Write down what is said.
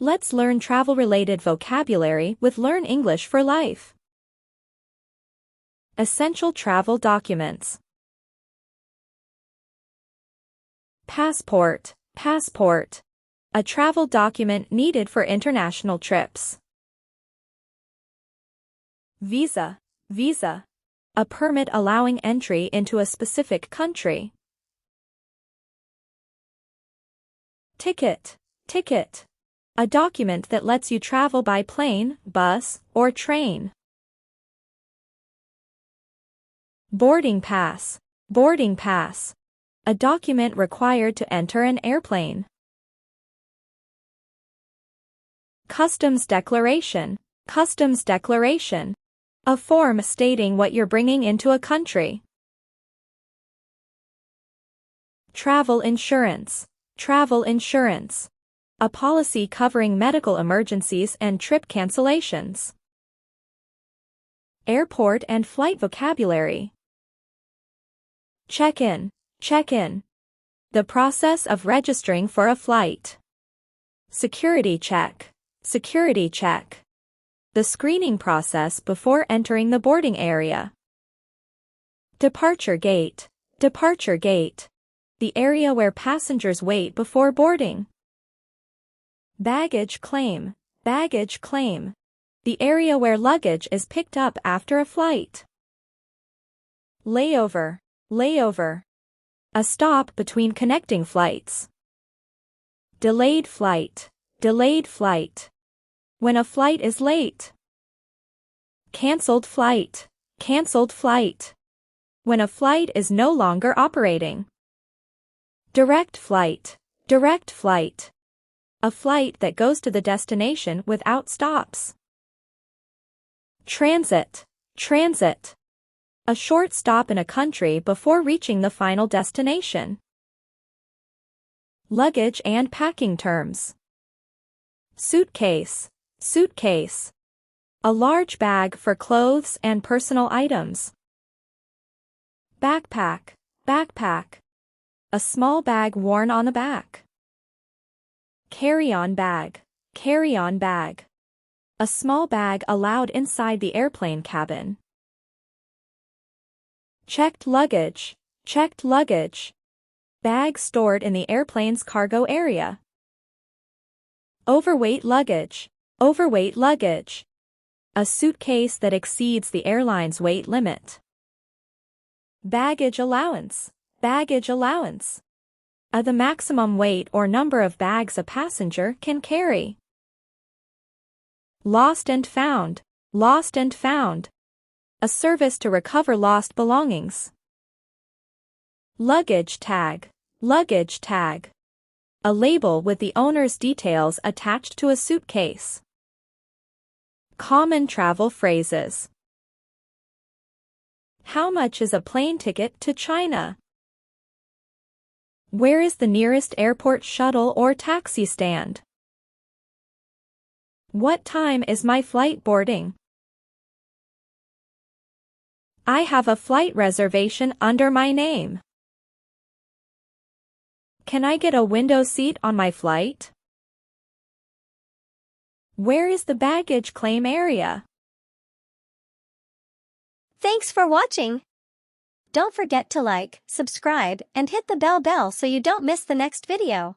Let's learn travel-related vocabulary with Learn English for Life. Essential travel documents. Passport, passport. A travel document needed for international trips. Visa, visa. A permit allowing entry into a specific country. Ticket, ticket. A document that lets you travel by plane, bus, or train. Boarding pass, boarding pass. A document required to enter an airplane. Customs declaration, customs declaration. A form stating what you're bringing into a country. Travel insurance, travel insurance. A policy covering medical emergencies and trip cancellations. Airport and flight vocabulary. Check-in, check-in. The process of registering for a flight. Security check, security check. The screening process before entering the boarding area. Departure gate, departure gate. The area where passengers wait before boarding. Baggage claim, baggage claim. The area where luggage is picked up after a flight. Layover, layover. A stop between connecting flights. Delayed flight, delayed flight. When a flight is late. Cancelled flight, cancelled flight. When a flight is no longer operating. Direct flight, direct flight. A flight that goes to the destination without stops. Transit, transit. A short stop in a country before reaching the final destination. Luggage and packing terms. Suitcase, suitcase. A large bag for clothes and personal items. Backpack, backpack. A small bag worn on the back. Carry-on bag, carry-on bag. A small bag allowed inside the airplane cabin. Checked luggage, checked luggage. Bag stored in the airplane's cargo area. Overweight luggage, overweight luggage. A suitcase that exceeds the airline's weight limit. Baggage allowance, baggage allowance. The maximum weight or number of bags a passenger can carry. Lost and found, lost and found. A service to recover lost belongings. Luggage tag, luggage tag. A label with the owner's details attached to a suitcase. Common travel phrases. How much is a plane ticket to China? Where is the nearest airport shuttle or taxi stand? What time is my flight boarding? I have a flight reservation under my name. Can I get a window seat on my flight? Where is the baggage claim area? Thanks for watching. Don't forget to like, subscribe, and hit the bell so you don't miss the next video.